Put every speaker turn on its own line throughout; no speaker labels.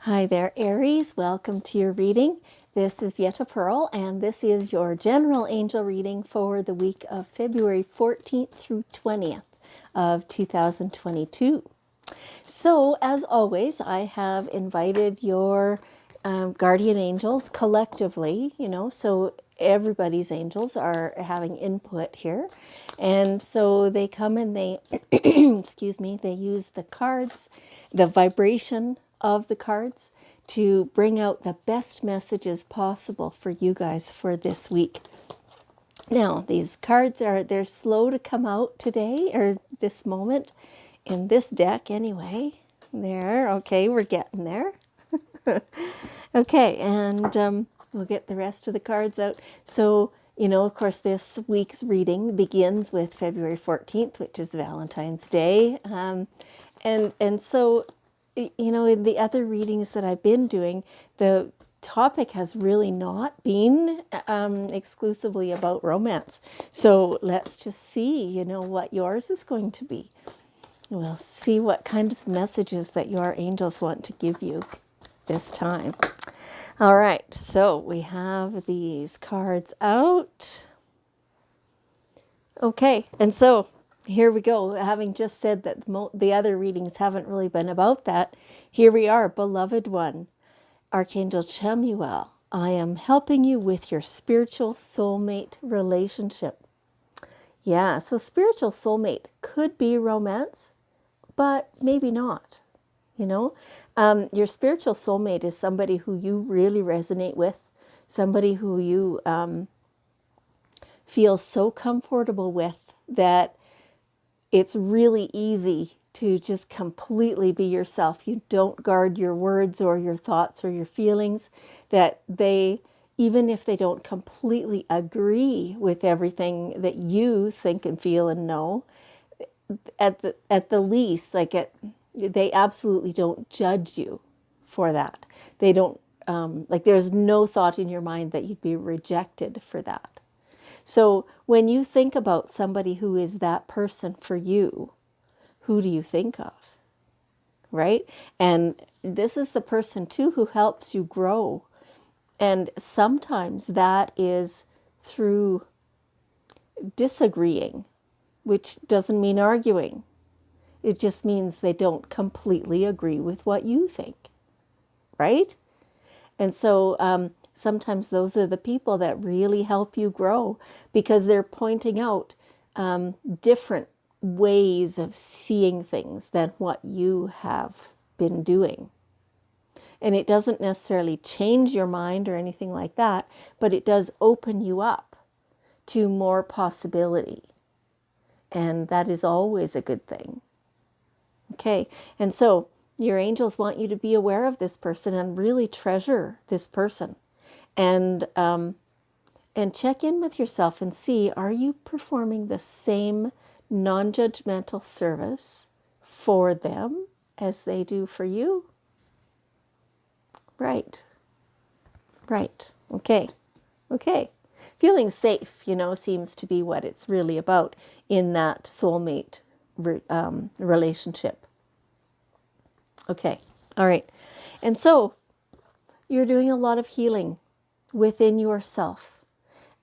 Hi there, Aries. Welcome to your reading. This is Yetta Pearl, and this is your general angel reading for the week of February 14th through 20th of 2022. So, as always, I have invited your guardian angels collectively, so everybody's angels are having input here. And so they come and they, excuse me, they use the cards, the vibration of the cards to bring out the best messages possible for you guys for this week. Now, these cards they're slow to come out today or this moment in this deck anyway. There, okay, we're getting there. Okay, and we'll get the rest of the cards out. So, of course, this week's reading begins with February 14th, which is Valentine's Day. And so, in the other readings that I've been doing, the topic has really not been exclusively about romance. So let's just see, what yours is going to be. We'll see what kind of messages that your angels want to give you this time. All right, so we have these cards out. Okay, and so here we go. Having just said that the other readings haven't really been about that, here we are, beloved one, Archangel Chamuel. I am helping you with your spiritual soulmate relationship. Yeah, so spiritual soulmate could be romance, but maybe not. Your spiritual soulmate is somebody who you really resonate with, somebody who you feel so comfortable with that it's really easy to just completely be yourself. You don't guard your words or your thoughts or your feelings, that they, even if they don't completely agree with everything that you think and feel and know, at the least, they absolutely don't judge you for that. They don't, there's no thought in your mind that you'd be rejected for that. So when you think about somebody who is that person for you, who do you think of? Right? And this is the person too who helps you grow. And sometimes that is through disagreeing, which doesn't mean arguing. It just means they don't completely agree with what you think, right? And so sometimes those are the people that really help you grow because they're pointing out different ways of seeing things than what you have been doing. And it doesn't necessarily change your mind or anything like that, but it does open you up to more possibility. And that is always a good thing. Okay, and so your angels want you to be aware of this person and really treasure this person, and check in with yourself and see, are you performing the same non-judgmental service for them as they do for you? Right. Okay. Feeling safe, seems to be what it's really about in that soulmate relationship. Okay. All right. And so you're doing a lot of healing within yourself.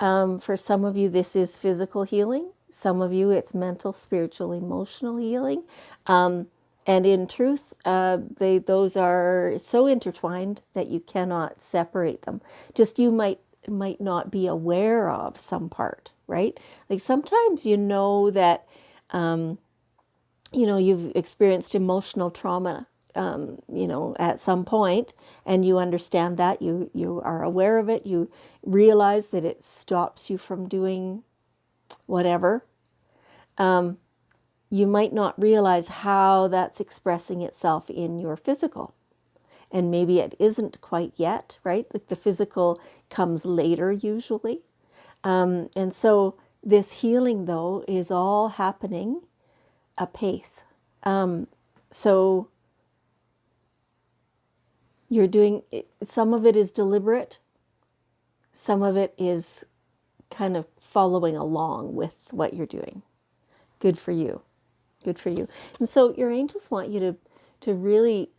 For some of you, this is physical healing. Some of you, it's mental, spiritual, emotional healing. And in truth, those are so intertwined that you cannot separate them. Just you might not be aware of some part, right? Like sometimes that, you've experienced emotional trauma, at some point, and you understand that, you are aware of it, you realize that it stops you from doing whatever. You might not realize how that's expressing itself in your physical. And maybe it isn't quite yet, right? Like the physical comes later usually. And so this healing, though, is all happening apace. So you're doing, some of it is deliberate. Some of it is kind of following along with what you're doing. Good for you. Good for you. And so your angels want you to really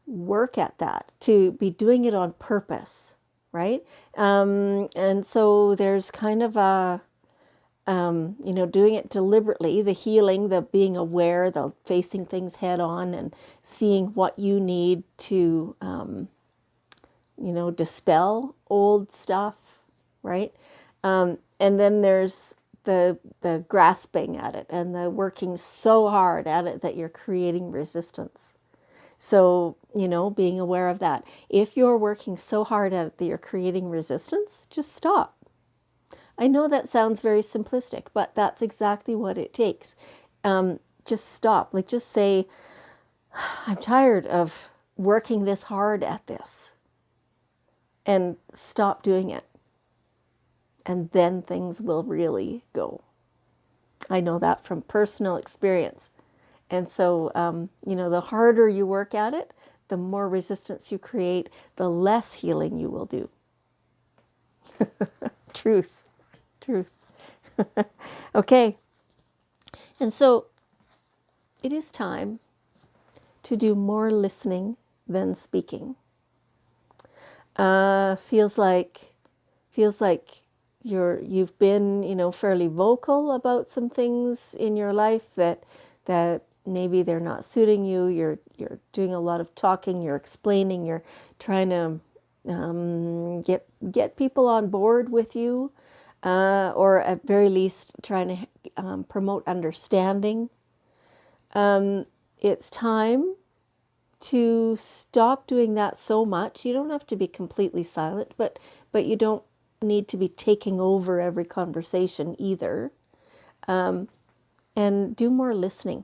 work at that, to be doing it on purpose, right? And so there's kind of a, doing it deliberately, the healing, the being aware, the facing things head on and seeing what you need to, dispel old stuff, right? And then there's the grasping at it and the working so hard at it that you're creating resistance. So, being aware of that. If you're working so hard at it that you're creating resistance, just stop. I know that sounds very simplistic, but that's exactly what it takes. Just stop. Like, just say, I'm tired of working this hard at this, and stop doing it. And then things will really go. I know that from personal experience. And so, the harder you work at it, the more resistance you create, the less healing you will do. Truth. Okay. And so it is time to do more listening than speaking. Feels like you've been, fairly vocal about some things in your life that maybe they're not suiting you. You're doing a lot of talking, you're explaining, you're trying to get people on board with you, or at very least trying to promote understanding. It's time to stop doing that so much. You don't have to be completely silent, but you don't need to be taking over every conversation either. And do more listening.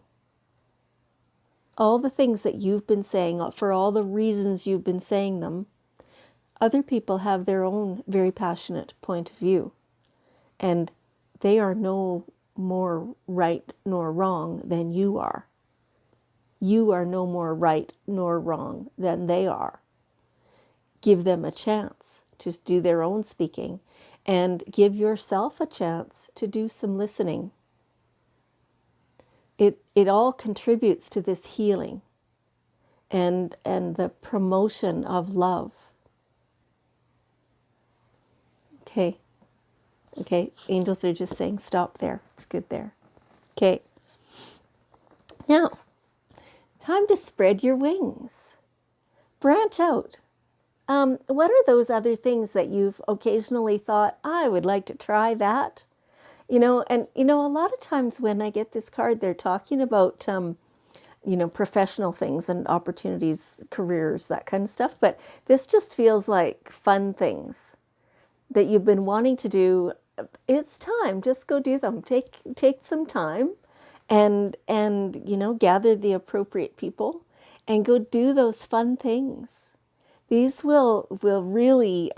All the things that you've been saying, for all the reasons you've been saying them, other people have their own very passionate point of view. And they are no more right nor wrong than you are. You are no more right nor wrong than they are. Give them a chance to do their own speaking, and give yourself a chance to do some listening. It all contributes to this healing and the promotion of love. Okay. Angels are just saying stop there. It's good there. Okay. Now, time to spread your wings. Branch out. What are those other things that you've occasionally thought, I would like to try that? And a lot of times when I get this card, they're talking about, professional things and opportunities, careers, that kind of stuff. But this just feels like fun things that you've been wanting to do. It's time. Just go do them. Take some time and gather the appropriate people and go do those fun things. These will really,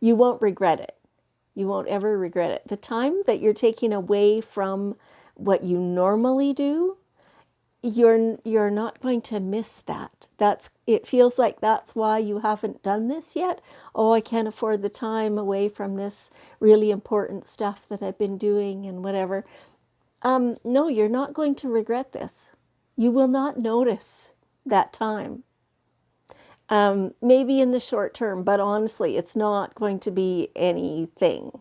you won't regret it. You won't ever regret it. The time that you're taking away from what you normally do, you're not going to miss that. It feels like that's why you haven't done this yet. Oh, I can't afford the time away from this really important stuff that I've been doing and whatever. No, you're not going to regret this. You will not notice that time. Maybe in the short term, but honestly, it's not going to be anything.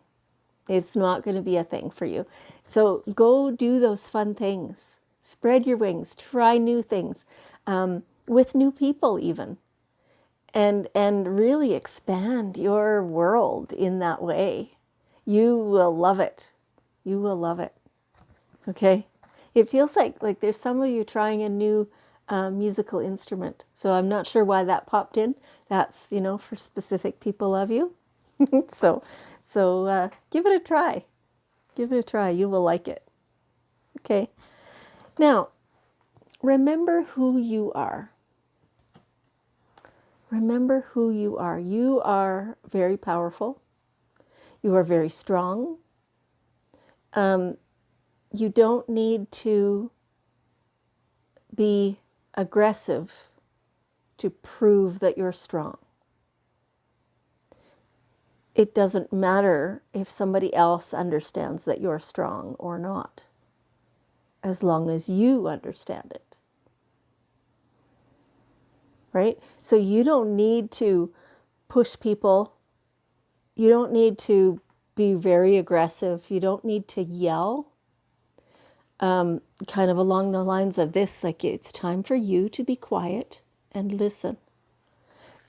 It's not going to be a thing for you. So go do those fun things. Spread your wings. Try new things, with new people even, and really expand your world in that way. You will love it. You will love it. Okay. It feels like there's some of you trying a new musical instrument. So I'm not sure why that popped in. That's, for specific people of you. So give it a try. Give it a try. You will like it. Okay. Now, remember who you are. Remember who you are. You are very powerful. You are very strong. You don't need to be aggressive to prove that you're strong. It doesn't matter if somebody else understands that you're strong or not, as long as you understand it. right? So you don't need to push people. You don't need to be very aggressive. You don't need to yell. Kind of along the lines of this, like it's time for you to be quiet and listen.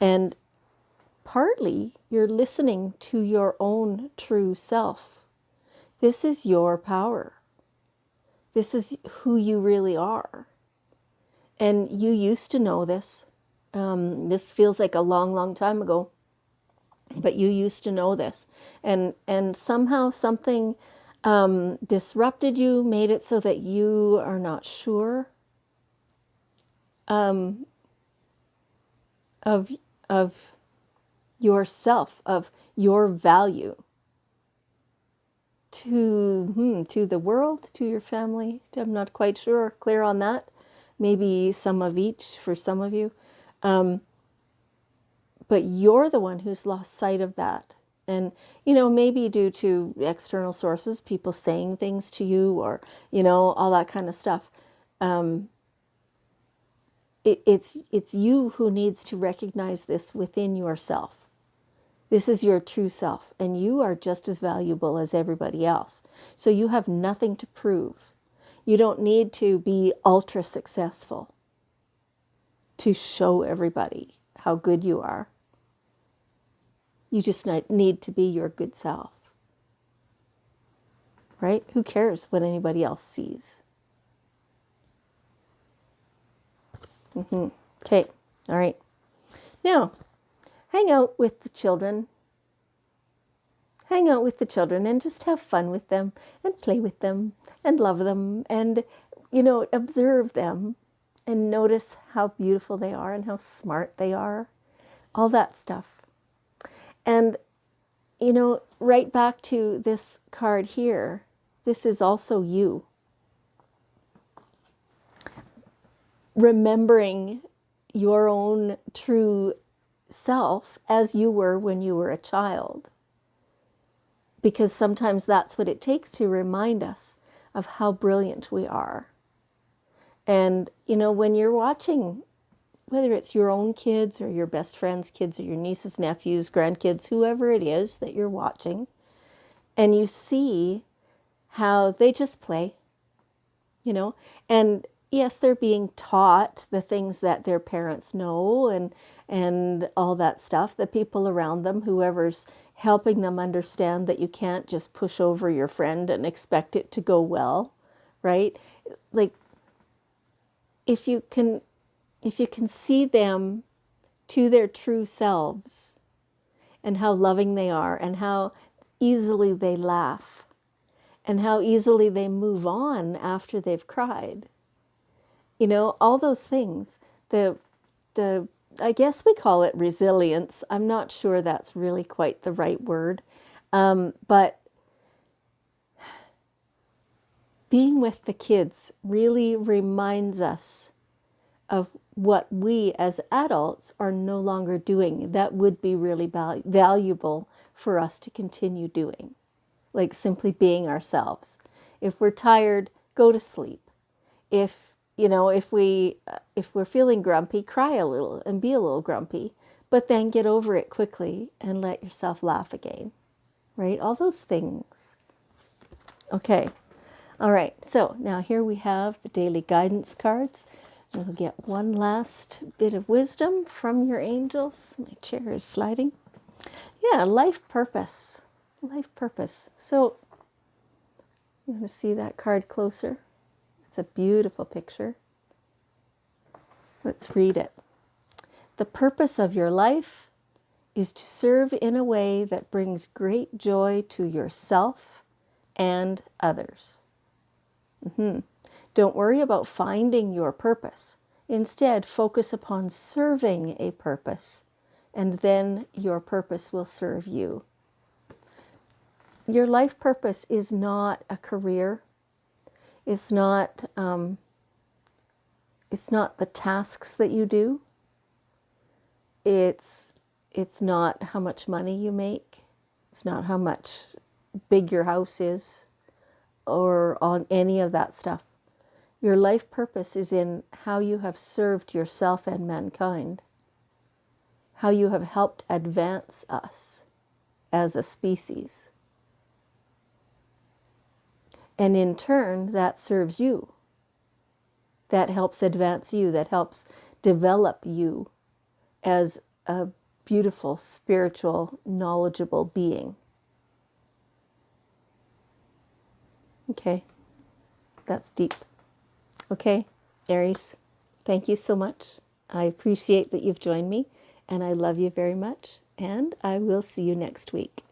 And partly you're listening to your own true self. This is your power. This is who you really are. And you used to know this. This feels like a long, long time ago, but you used to know this. And somehow something disrupted you, made it so that you are not sure of of yourself, of your value to the world, to your family. I'm not quite clear on that. Maybe some of each for some of you. But you're the one who's lost sight of that. And, maybe due to external sources, people saying things to you or, all that kind of stuff. It's you who needs to recognize this within yourself. This is your true self, and you are just as valuable as everybody else. So you have nothing to prove. You don't need to be ultra successful to show everybody how good you are. You just need to be your good self, right? Who cares what anybody else sees? Okay, all right. Now, hang out with the children. Hang out with the children and just have fun with them and play with them and love them and, observe them and notice how beautiful they are and how smart they are. All that stuff. And, right back to this card here, this is also you. Remembering your own true self as you were when you were a child. Because sometimes that's what it takes to remind us of how brilliant we are. And, when you're watching, whether it's your own kids or your best friend's kids or your nieces, nephews, grandkids, whoever it is that you're watching, and you see how they just play, and yes, they're being taught the things that their parents know and all that stuff, the people around them, whoever's helping them understand that you can't just push over your friend and expect it to go well, right? Like if you can see them to their true selves and how loving they are and how easily they laugh and how easily they move on after they've cried. All those things. The I guess we call it resilience. I'm not sure that's really quite the right word. But being with the kids really reminds us of what we as adults are no longer doing that would be really valuable for us to continue doing. Like simply being ourselves. If we're tired, go to sleep. If we're feeling grumpy, cry a little and be a little grumpy, but then get over it quickly and let yourself laugh again, right? All those things. Okay. All right. So now here we have the daily guidance cards. We'll get one last bit of wisdom from your angels. My chair is sliding. Yeah, life purpose. Life purpose. So you want to see that card closer? It's a beautiful picture. Let's read it. The purpose of your life is to serve in a way that brings great joy to yourself and others. Don't worry about finding your purpose. Instead, focus upon serving a purpose, and then your purpose will serve you. Your life purpose is not a career. It's not the tasks that you do. It's not how much money you make. It's not how much big your house is or on any of that stuff. Your life purpose is in how you have served yourself and mankind. how you have helped advance us as a species. And in turn, that serves you. That helps advance you, that helps develop you as a beautiful, spiritual, knowledgeable being. Okay, that's deep. Okay, Aries, thank you so much. I appreciate that you've joined me, and I love you very much, and I will see you next week.